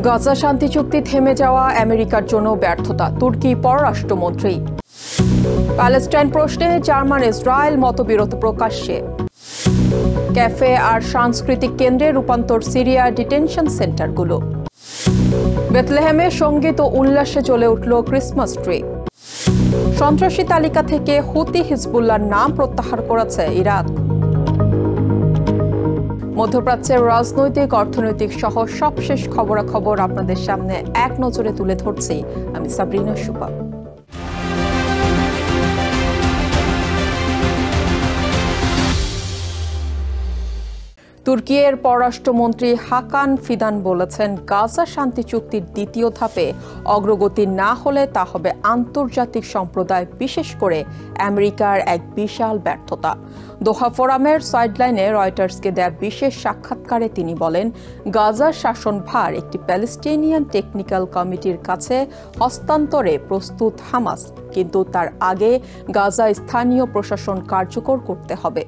গাজা শান্তি চুক্তি থেমে যাওয়া আমেরিকার জন্য ব্যর্থতা, তুর্কি পররাষ্ট্রমন্ত্রী। প্যালেস্টাইন প্রশ্নে জার্মান ইসরায়েল মতবিরোধ প্রকাশ্যে। ক্যাফে আর সাংস্কৃতিক কেন্দ্রে রূপান্তর সিরিয়া ডিটেনশন সেন্টারগুলো। বেথলেহেমে সঙ্গীত ও উল্লাসে জ্বলে উঠল ক্রিসমাস ট্রি। সন্ত্রাসী তালিকা থেকে হুতি হিজবুল্লাহর নাম প্রত্যাহার করেছে ইরাক। মধ্যপ্রাচ্যের রাজনৈতিক, অর্থনৈতিক সহ সবশেষ খবরাখবর আপনাদের সামনে এক নজরে তুলে ধরছি আমি সাবরিনা সুপা। তুর্কির পররাষ্ট্রমন্ত্রী হাকান ফিদান বলেছেন, গাজা শান্তি চুক্তির দ্বিতীয় ধাপে অগ্রগতি না হলে তা হবে আন্তর্জাতিক সম্প্রদায়, বিশেষ করে আমেরিকার এক বিশাল ব্যর্থতা। দোহা ফোরামের সাইডলাইনে রয়টার্সকে দেয়া বিশেষ সাক্ষাৎকারে তিনি বলেন, গাজার শাসনভার একটি প্যালেস্টিনিয়ান টেকনিক্যাল কমিটির কাছে হস্তান্তরে প্রস্তুত হামাস, কিন্তু তার আগে গাজা স্থানীয় প্রশাসন কার্যকর করতে হবে।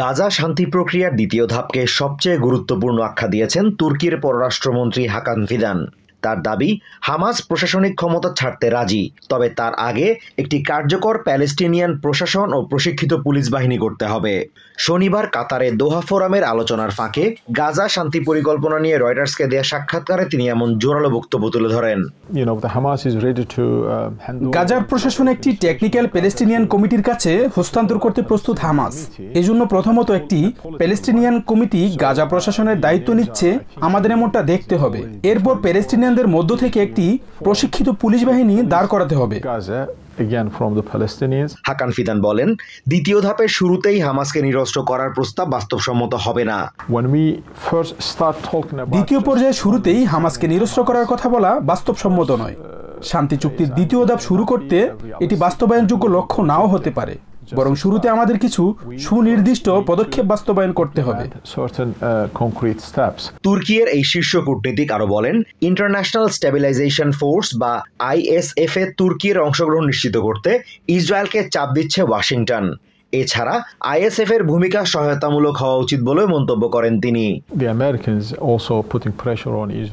গাজা শান্তি প্রক্রিয়ার দ্বিতীয় ধাপকে সবচেয়ে গুরুত্বপূর্ণ আখ্যা দিয়েছেন তুর্কির পররাষ্ট্রমন্ত্রী হাকান ফিদান। তার দাবি, হামাস প্রশাসনিক ক্ষমতা ছাড়তে রাজি, তবে তার আগে একটি কার্যকর প্যালেস্টিনিয়ান প্রশাসন ও প্রশিক্ষিত পুলিশ বাহিনী করতে হবে। শনিবার কাতারে দোহা ফোরামের আলোচনার ফাঁকে গাজা শান্তি পরিকল্পনা নিয়ে রয়টার্সকে দেয়া সাক্ষাৎকারে তিনি এমন জোরালো বক্তব্য তুলে ধরেন। গাজার প্রশাসন একটি টেকনিক্যাল প্যালেস্টিনিয়ান কমিটির কাছে হস্তান্তর করতে প্রস্তুত হামাস। এজন্য প্রথমত একটি প্যালেস্টিনিয়ান কমিটি গাজা প্রশাসনের দায়িত্ব নিচ্ছে, আমাদের এমনটা দেখতে হবে। এরপর প্যালেস্টিনিয়ানদের মধ্য থেকে একটি প্রশিক্ষিত পুলিশ বাহিনী দাঁড় করাতে হবে। হাকান ফিদান বলেন, দ্বিতীয় ধাপের শুরুতেই হামাসকে নিরস্ত্র করার প্রস্তাব বাস্তবসম্মত হবে না। দ্বিতীয় পর্যায়ে শুরুতেই হামাসকে নিরস্ত্র করার কথা বলা বাস্তবসম্মত নয়। শান্তি চুক্তির দ্বিতীয় ধাপ শুরু করতে এটি বাস্তবায়নযোগ্য লক্ষ্য নাও হতে পারে, বরং শুরুতে আমাদের কিছু সুনির্দিষ্ট পদক্ষেপ বাস্তবায়ন করতে হবে। তুর্কির এই শীর্ষ কূটনীতিক আরো বলেন, ইন্টারন্যাশনাল স্টেবিলাইজেশন ফোর্স বা ISF এ তুর্কির অংশগ্রহণ নিশ্চিত করতে ইসরায়েলকে চাপ দিচ্ছে ওয়াশিংটন। এছাড়া ISF এর ভূমিকা সহায়তামূলক হওয়া উচিত বলে মন্তব্য করেন তিনি।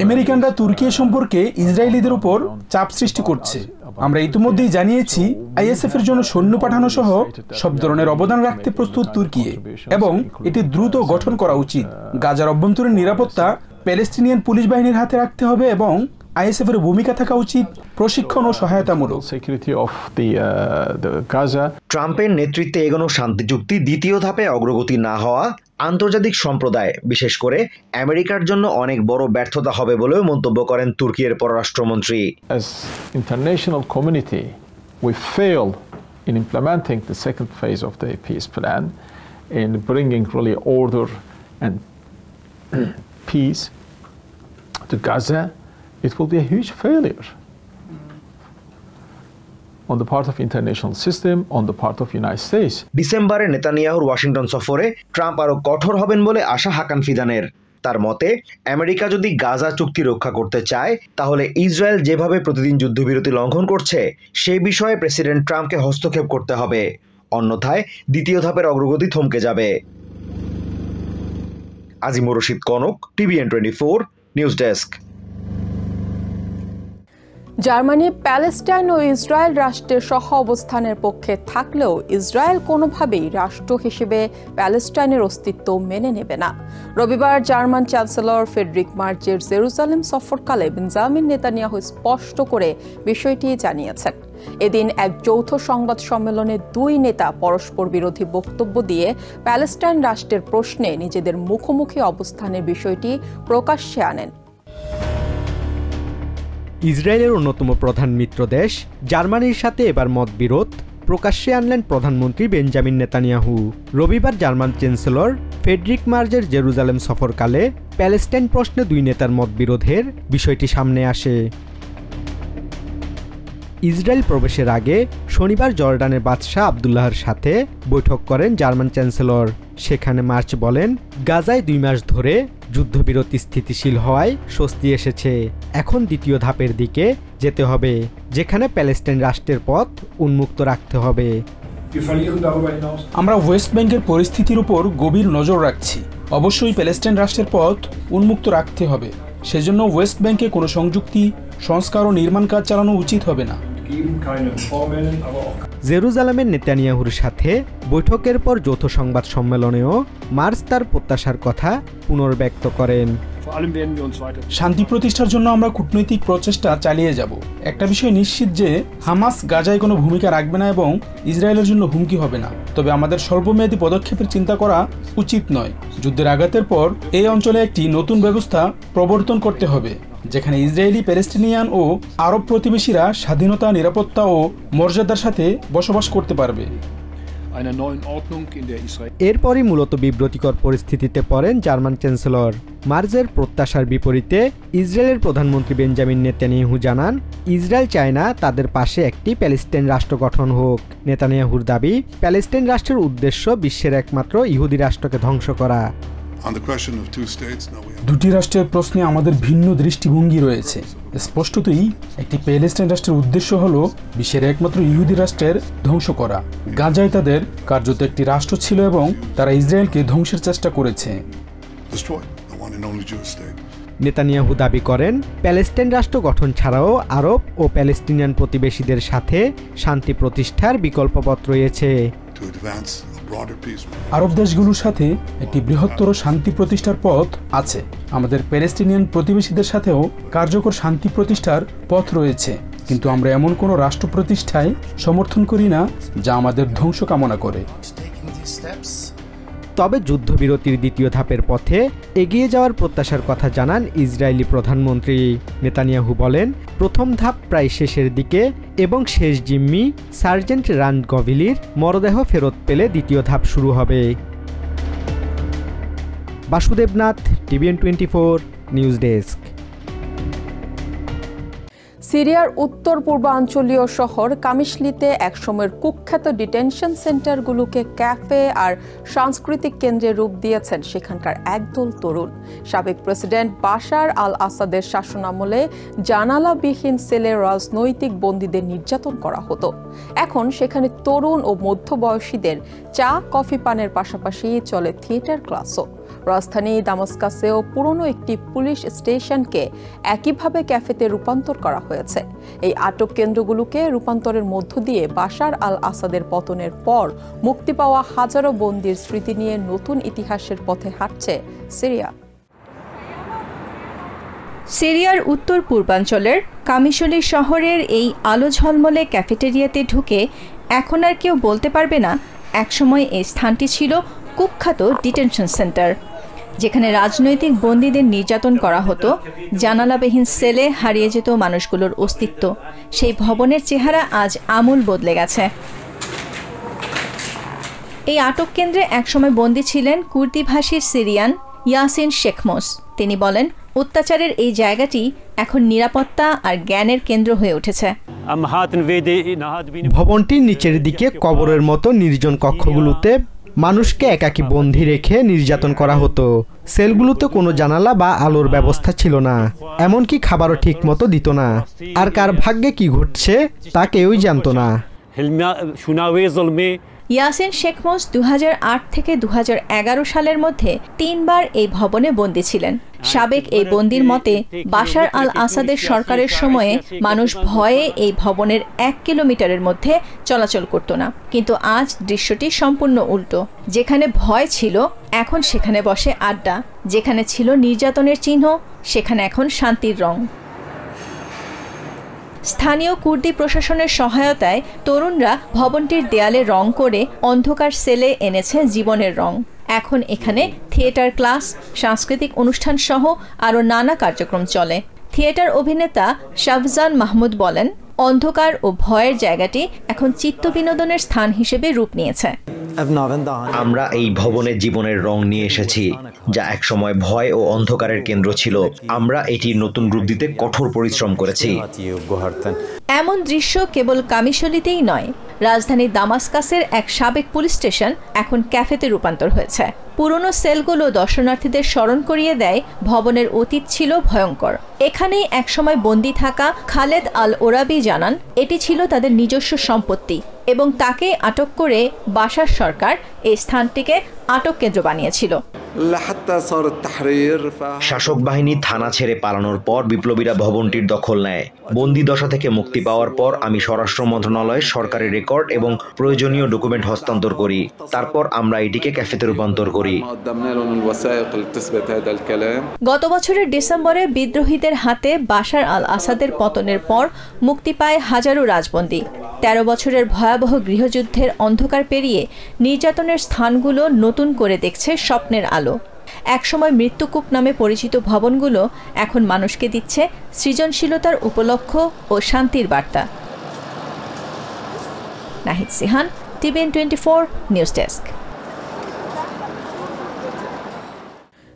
আমেরিকানরা তুর্কি সম্পর্কে ইসরায়েলিদের উপর চাপ সৃষ্টি করছে। আমরা ইতিমধ্যেই জানিয়েছি, ISF এর জন্য সৈন্য পাঠানো সহ সব ধরনের অবদান রাখতে প্রস্তুত তুর্কি, এবং এটি দ্রুত গঠন করা উচিত। গাজার অভ্যন্তরীণ নিরাপত্তা প্যালেস্টিনিয়ান পুলিশ বাহিনীর হাতে রাখতে হবে এবং ISF এর ভূমিকা থাকা উচিত প্রশিক্ষণ ও সহায়তামূলক। ট্রাম্পের নেতৃত্বে এগোনো শান্তি চুক্তি দ্বিতীয় ধাপে অগ্রগতি না হওয়া আন্তর্জাতিক সম্প্রদায়, বিশেষ করে আমেরিকার জন্য অনেক বড় ব্যর্থতা হবে বলেও মন্তব্য করেন তুর্কির পররাষ্ট্রমন্ত্রী। International community, we failed in implementing the second phase of the peace plan in bringing really order and peace to Gaza. It will be a huge failure on the part of international system, on the part of United States. ডিসেম্বরে নেতানিয়াহুর Washington সফরে Trump আরো কঠোর হবেন বলে আশা হাকান ফিদানের। তার মতে, আমেরিকা যদি গাজা চুক্তি রক্ষা করতে চায়, তাহলে ইসরায়েল যেভাবে প্রতিদিন যুদ্ধবিরতি লঙ্ঘন করছে সেই বিষয়ে প্রেসিডেন্ট ট্রাম্পকে হস্তক্ষেপ করতে হবে, অন্যথায় দ্বিতীয় ধাপের অগ্রগতি থমকে যাবে। Azimur Rashid Kanak, TVN 24 news desk. Germany Palestine ও ইসরায়েল রাষ্ট্রের সহ অবস্থানের পক্ষে থাকলেও ইসরায়েল কোনোভাবেই রাষ্ট্র হিসেবে প্যালেস্টাইনের অস্তিত্ব মেনে নেবে না। রবিবার জার্মান চ্যান্সেলর ফ্রেডরিক মার্জের জেরুজালেম সফরকালে বেঞ্জামিন নেতানিয়াহু স্পষ্ট করে বিষয়টি জানিয়েছেন। এদিন এক যৌথ সংবাদ সম্মেলনে দুই নেতা পরস্পর বিরোধী বক্তব্য দিয়ে প্যালেস্টাইন রাষ্ট্রের প্রশ্নে নিজেদের মুখোমুখি অবস্থানের বিষয়টি প্রকাশ্যে আনেন। ইসরায়েলের অন্যতম প্রধান মিত্র দেশ জার্মানির সাথে এবার মতবিরোধ প্রকাশ্যে আনলেন প্রধানমন্ত্রী বেঞ্জামিন নেতানিয়াহু। রবিবার জার্মান চ্যান্সেলর ফ্রেডরিক মার্জের জেরুজালেম সফরকালে প্যালেস্টাইন প্রশ্নে দুই নেতার মতবিরোধের বিষয়টি সামনে আসে। ইসরায়েল প্রবেশের আগে শনিবার জর্ডানের বাদশাহ আবদুল্লাহর সাথে বৈঠক করেন জার্মান চ্যান্সেলর। সেখানে মার্চ বলেন, গাজায় 2 মাস ধরে যুদ্ধবিরতি স্থিতিশীল হওয়ায় স্বস্তি এসেছে। এখন দ্বিতীয় ধাপের দিকে যেতে হবে, যেখানে প্যালেস্টাইন রাষ্ট্রের পথ উন্মুক্ত রাখতে হবে। আমরা ওয়েস্ট ব্যাংকের পরিস্থিতির উপর গভীর নজর রাখছি। অবশ্যই প্যালেস্টাইন রাষ্ট্রের পথ উন্মুক্ত রাখতে হবে। সেজন্য ওয়েস্ট ব্যাংকে কোনো সংযুক্তি, সংস্কার ও নির্মাণ কাজ চালানো উচিত হবে না। জেরুজালেমের নেতানিয়াহুর সাথে বৈঠকের পর যৌথ সংবাদ সম্মেলনেও মার্জ তার প্রত্যাশার কথা পুনর্ব্যক্ত করেন। শান্তি প্রতিষ্ঠার জন্য আমরা কূটনৈতিক প্রচেষ্টা চালিয়ে যাব। একটা বিষয় নিশ্চিত যে হামাস গাজায় কোনো ভূমিকা রাখবে না এবং ইসরায়েলের জন্য হুমকি হবে না। তবে আমাদের স্বল্পমেয়াদী পদক্ষেপের চিন্তা করা উচিত নয়। যুদ্ধের আঘাতের পর এই অঞ্চলে একটি নতুন ব্যবস্থা প্রবর্তন করতে হবে, যেখানে ইসরায়েলি, প্যালেস্টিনিয়ান ও আরব প্রতিবেশীরা স্বাধীনতা, নিরাপত্তা ও মর্যাদার সাথে বসবাস করতে পারবে। এরপরই মূলত বিব্রতিকর পরিস্থিতিতে পড়েন জার্মান চ্যান্সেলর। মার্জের প্রত্যাশার বিপরীতে ইসরায়েলের প্রধানমন্ত্রী বেঞ্জামিন নেতানিয়াহু জানান, ইসরায়েল চায় না তাদের পাশে একটি প্যালেস্টাইন রাষ্ট্র গঠন হোক। নেতানিয়াহুর দাবি, প্যালেস্টাইন রাষ্ট্রের উদ্দেশ্য বিশ্বের একমাত্র ইহুদি রাষ্ট্রকে ধ্বংস করা। দুটি রাষ্ট্রের প্রশ্নে আমাদের ভিন্ন দৃষ্টিভঙ্গি রয়েছে। স্পষ্টতই একটি প্যালেস্টাইন রাষ্ট্রের উদ্দেশ্য হল বিশ্বের একমাত্র ইহুদি রাষ্ট্রের ধ্বংস করা। গাজায় তাদের কার্যত একটি রাষ্ট্র ছিল এবং তারা ইসরায়েলকে ধ্বংসের চেষ্টা করেছে। নেতানিয়াহু দাবি করেন, প্যালেস্টাইন রাষ্ট্র গঠন ছাড়াও আরব ও প্যালেস্টিনিয়ান প্রতিবেশীদের সাথে শান্তি প্রতিষ্ঠার বিকল্প পথ রয়েছে। আরব দেশগুলোর সাথে একটি বৃহত্তর শান্তি প্রতিষ্ঠার পথ আছে। আমাদের প্যালেস্টিনিয়ান প্রতিবেশীদের সাথেও কার্যকর শান্তি প্রতিষ্ঠার পথ রয়েছে, কিন্তু আমরা এমন কোনো রাষ্ট্র প্রতিষ্ঠায় সমর্থন করি না যা আমাদের ধ্বংস কামনা করে। তবে যুদ্ধবিরতির দ্বিতীয় ধাপের পথে এগিয়ে যাওয়ার প্রত্যাশার কথা জানান ইসরায়েলি প্রধানমন্ত্রী। নেতানিয়াহু বলেন, প্রথম ধাপ প্রায় শেষের দিকে এবং শেষ জিম্মি সার্জেন্ট রান গভিলির মরদেহ ফেরত পেলে দ্বিতীয় ধাপ শুরু হবে। Basudev Nath, TVN 24 news desk. সিরিয়ার উত্তর পূর্বাঞ্চলীয় শহর কামিশলিতে একসময়ের কুখ্যাত ডিটেনশন সেন্টারগুলোকে ক্যাফে আর সাংস্কৃতিক কেন্দ্রে রূপ দিয়েছেন সেখানকার একদল তরুণ। সাবেক প্রেসিডেন্ট বাশার আল আসাদের শাসনামলে জানালাবিহীন সেলে রাজনৈতিক বন্দীদের নির্যাতন করা হতো। এখন সেখানে তরুণ ও মধ্যবয়সীদের চা কফি পানের পাশাপাশি চলে থিয়েটার ক্লাসও। রাজধানী দামাস্কাসেও পুরনো একটি পুলিশ স্টেশনকে একইভাবে ক্যাফেতে রূপান্তর করা হয়েছে। এই আটক কেন্দ্রগুলোকে রূপান্তরের মধ্য দিয়ে বাশার আল আসাদের পতনের পর মুক্তি পাওয়া হাজারো বন্দীর স্মৃতি নিয়ে নতুন ইতিহাসের পথে হাঁটছে সিরিয়া। সিরিয়ার উত্তর পূর্বাঞ্চলের কামিশলি শহরের এই আলো ঝলমলে ক্যাফেটেরিয়াতে ঢুকে এখন আর কেউ বলতে পারবে না একসময় এই স্থানটি ছিল কুখ্যাত ডিটেনশন সেন্টার, যেখানে রাজনৈতিক বন্দীদের নির্যাতন করা হতো। জানালাবিহীন সেলে হারিয়ে যেত মানুষগুলোর অস্তিত্ব। সেই ভবনের চেহারা আজ আমূল বদলে গেছে। এই আটক কেন্দ্রে একসময় বন্দী ছিলেন কুর্দিভাষী সিরিয়ান ইয়াসিন শেখমোস। তিনি বলেন, অত্যাচারের এই জায়গাটি এখন নিরাপত্তা আর জ্ঞানের কেন্দ্র হয়ে উঠেছে। ভবনটির নিচের দিকে কবরের মতো নির্জন কক্ষগুলোতে মানুষকে একাকী বন্দী রেখে নির্যাতন করা হতো। সেলগুলোতে কোনো জানালা বা আলোর ব্যবস্থা ছিল না, এমনকি খাবারও ঠিক মতো দিত না। আর কার ভাগ্যে কি ঘটছে তা কেউই জানত না। ইয়াসিন শেখমোস 2008 থেকে 2011 সালের মধ্যে 3 বার এই ভবনে বন্দী ছিলেন। সাবেক এই বন্দীর মতে, বাশার আল আসাদের সরকারের সময়ে মানুষ ভয়ে এই ভবনের 1 কিলোমিটারের মধ্যে চলাচল করত না। কিন্তু আজ দৃশ্যটি সম্পূর্ণ উল্টো। যেখানে ভয় ছিল, এখন সেখানে বসে আড্ডা। যেখানে ছিল নির্যাতনের চিহ্ন, সেখানে এখন শান্তির রং। স্থানীয় কুর্দি প্রশাসনের সহায়তায় তরুণরা ভবনটির দেয়ালে রং করে অন্ধকার সেলে এনেছে জীবনের রং। এখন এখানে থিয়েটার ক্লাস, সাংস্কৃতিক অনুষ্ঠান সহ আরও নানা কার্যক্রম চলে। থিয়েটার অভিনেতা শাফজান মাহমুদ বলেন, অন্ধকার ও ভয়ের জায়গাটি এখন চিত্ত বিনোদনের স্থান হিসেবে রূপ নিয়েছে। আমরা এই ভবনে জীবনের রং নিয়ে এসেছি, যা একসময় ভয় ও অন্ধকারের কেন্দ্র ছিল। আমরা এটির নতুন রূপ দিতে কঠোর পরিশ্রম করেছি। এমন দৃশ্য কেবল কামিশলিতেই নয়, রাজধানী দামাস্কাসের এক সাবেক পুলিশ স্টেশন এখন ক্যাফেতে রূপান্তর হয়েছে। পুরনো সেলগুলো দর্শনার্থীদের স্মরণ করিয়ে দেয় ভবনের অতীত ছিল ভয়ঙ্কর। এখানেই একসময় বন্দী থাকা খালেদ আল ওরাবি জানান এটি ছিল তাদের নিজস্ব সম্পত্তি এবং তাকে আটক করে বাশার সরকার এই স্থানটিকে আটক কেন্দ্র বানিয়েছিল। শাসক বাহিনী থানা ছেড়ে পালানোর পর বিপ্লবীরা ভবনটির দখল নেয়। বন্দি দশা থেকে মুক্তি পাওয়ার পর আমি স্বরাষ্ট্র মন্ত্রণালয়ে সরকারি রেকর্ড এবং প্রয়োজনীয় ডকুমেন্ট হস্তান্তর করি। তারপর আমরা এটিকে ক্যাফেতে রূপান্তর করি। গত বছরের ডিসেম্বরে বিদ্রোহীদের হাতে বাশার আল আসাদের পতনের পর মুক্তি পায় হাজারো রাজবন্দী। 13 বছরের ভয়াবহ গৃহযুদ্ধের অন্ধকার পেরিয়ে নির্যাতনের স্থানগুলো নতুন করে দেখছে স্বপ্নের আলো। একসময় মৃত্যুকূপ নামে পরিচিত ভবনগুলো এখন মানুষকে দিচ্ছে সৃজনশীলতার উপলক্ষ ও শান্তির বার্তা। Nahid Sihan, TVN 24 news desk.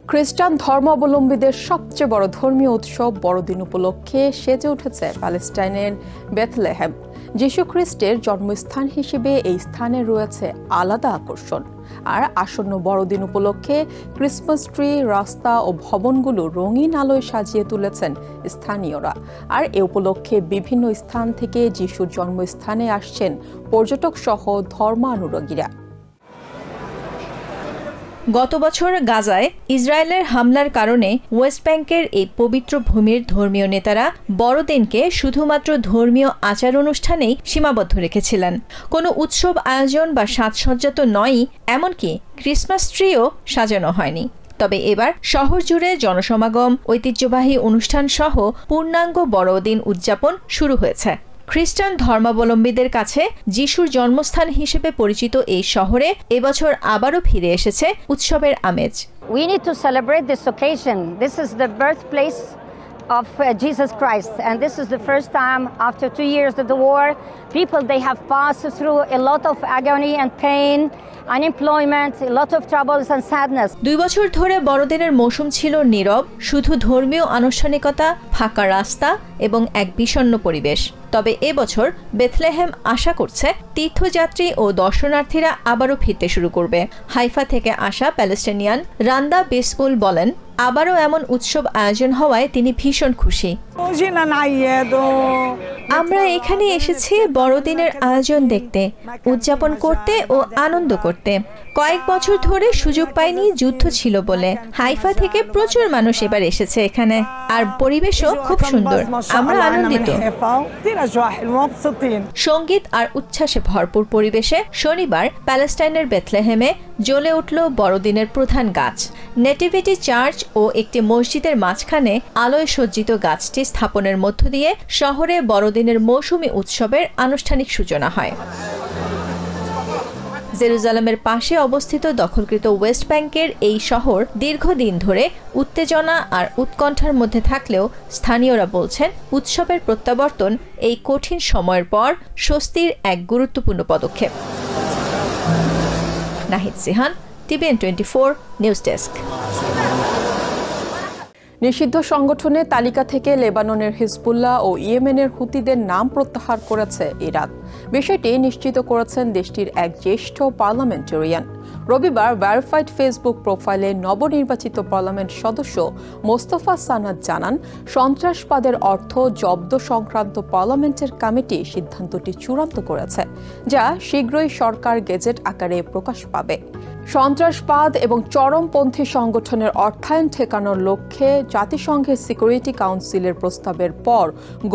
খ্রিস্টান ধর্মাবলম্বীদের সবচেয়ে বড় ধর্মীয় উৎসব বড়দিন উপলক্ষে সেজে উঠেছে প্যালেস্টাইনের বেথলেহেম। যীশু খ্রিস্টের জন্মস্থান হিসেবে এই স্থানে রয়েছে আলাদা আকর্ষণ। আর আসন্ন বড়দিন উপলক্ষে ক্রিসমাস ট্রি, রাস্তা ও ভবনগুলো রঙিন আলোয় সাজিয়ে তুলেছেন স্থানীয়রা। আর এ উপলক্ষে বিভিন্ন স্থান থেকে যীশুর জন্মস্থানে আসছেন পর্যটক সহ ধর্মানুরাগীরা। গত বছর গাজায় ইসরায়েলের হামলার কারণে ওয়েস্ট ব্যাংকের এই পবিত্র ভূমির ধর্মীয় নেতারা বড়দিনকে শুধুমাত্র ধর্মীয় আচার অনুষ্ঠানেই সীমাবদ্ধ রেখেছিলেন। কোনো উৎসব আয়োজন বা সাজসজ্জা তো নয়ই, এমনকি ক্রিসমাস ট্রিও সাজানো হয়নি। তবে এবার শহর জুড়ে জনসমাগম, ঐতিহ্যবাহী অনুষ্ঠান সহ পূর্ণাঙ্গ বড়দিন উদযাপন শুরু হয়েছে। খ্রিস্টান ধর্মাবলম্বীদের কাছে যিশুর জন্মস্থান হিসেবে পরিচিত এই শহরে এবছর আবারও ফিরে এসেছে উৎসবের আমেজ। We need to celebrate this occasion. This is the birthplace of Jesus Christ, and this is the first time after 2 years of the war, people they have passed through a lot of agony and pain, unemployment, a lot of troubles and sadness. 2 বছর ধরে বড়দিনের মৌসুম ছিল নীরব, শুধু ধর্মীয় আনুষ্ঠানিকতা, ফাঁকা রাস্তা এবং এক বিষণ্ণ পরিবেশ। তবে এবছর বেথলেহেম আশা করছে তীর্থযাত্রী ও দর্শনার্থীরা আবারও ফিরতে শুরু করবে। হাইফা থেকে আসা প্যালেস্টাইনিয়ান রান্দা বেসকুল বলেন, আবারও এমন উৎসব আয়োজন হওয়ায় তিনি ভীষণ খুশি। আমরা এখানে এসেছি বড়দিনের আয়োজন দেখতে, উদযাপন করতে ও আনন্দ করতে। কয়েক বছর ধরে সুযোগ পাইনি, যুদ্ধ ছিল বলে। হাইফা থেকে প্রচুর মানুষ এবার এসেছে এখানে, আর পরিবেশও খুব সুন্দর। আমরা আনন্দিত। সঙ্গীত আর উচ্ছ্বাসে ভরপুর পরিবেশে শনিবার প্যালেস্টাইনের বেথলেহেমে জ্বলে উঠল বড়দিনের প্রধান গাছ। নেটিভিটি চার্চ ও একটি মসজিদের মাঝখানে আলোয় সজ্জিত গাছটি স্থাপনের মধ্য দিয়ে শহরে বড়দিনের মৌসুমী উৎসবের আনুষ্ঠানিক সূচনা হয়। জেরুজালেমের পাশে অবস্থিত দখলকৃত ওয়েস্ট ব্যাংকের এই শহর দীর্ঘদিন ধরে উত্তেজনা আর উৎকণ্ঠার মধ্যে থাকলেও স্থানীয়রা বলছেন উৎসবের প্রত্যাবর্তন এই কঠিন সময়ের পর স্বস্তির এক গুরুত্বপূর্ণ পদক্ষেপ। Nahid Sihan, TVN 24 news desk. নিষিদ্ধ সংগঠনের তালিকা থেকে লেবাননের হিজবুল্লাহ ও ইয়েমেনের হুতিদের নাম প্রত্যাহার করেছে ইরাক। বিষয়টি নিশ্চিত করেছেন দেশটির এক জ্যেষ্ঠ পার্লামেন্টেরিয়ান। রবিবার ভেরিফাইড ফেসবুক প্রোফাইলে নবনির্বাচিত পার্লামেন্ট সদস্য মোস্তফা সানাদ জানান, সন্ত্রাসবাদের অর্থ জব্দ সংক্রান্ত পার্লামেন্টের কমিটি সিদ্ধান্তটি চূড়ান্ত করেছে, যা শীঘ্রই সরকার গেজেট আকারে প্রকাশ পাবে। সন্ত্রাসবাদ এবং চরমপন্থী সংগঠনের অর্থায়ন ঠেকানোর লক্ষ্যে জাতিসংঘের সিকিউরিটি কাউন্সিলের প্রস্তাবের পর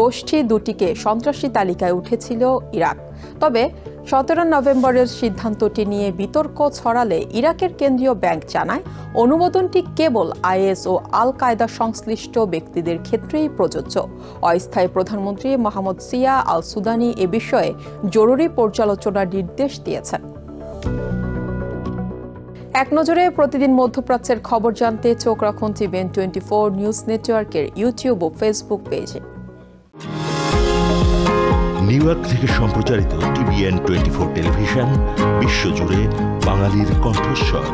গোষ্ঠী দুটিকে সন্ত্রাসী তালিকায় উঠেছিল ইরাক। তবে 17 নভেম্বরের সিদ্ধান্তটি নিয়ে বিতর্ক ছড়ালে ইরাকের কেন্দ্রীয় ব্যাংক জানায়, অনুমোদনটি কেবল আইএস ও আল কায়দা সংশ্লিষ্ট ব্যক্তিদের ক্ষেত্রেই প্রযোজ্য। অস্থায়ী প্রধানমন্ত্রী মোহাম্মদ সিয়া আল সুদানি এ বিষয়ে জরুরি পর্যালোচনার নির্দেশ দিয়েছেন। এক নজরে প্রতিদিন মধ্যপ্রাচ্যের খবর জানতে চোখ রাখুন TVN 24 নিউজ নেটওয়ার্কের ইউটিউব ও ফেসবুক পেজে। নিউ ইয়র্ক থেকে সম্প্রচারিত TVN 24 টেলিভিশন বিশ্বজুড়ে বাঙালির কণ্ঠস্বর।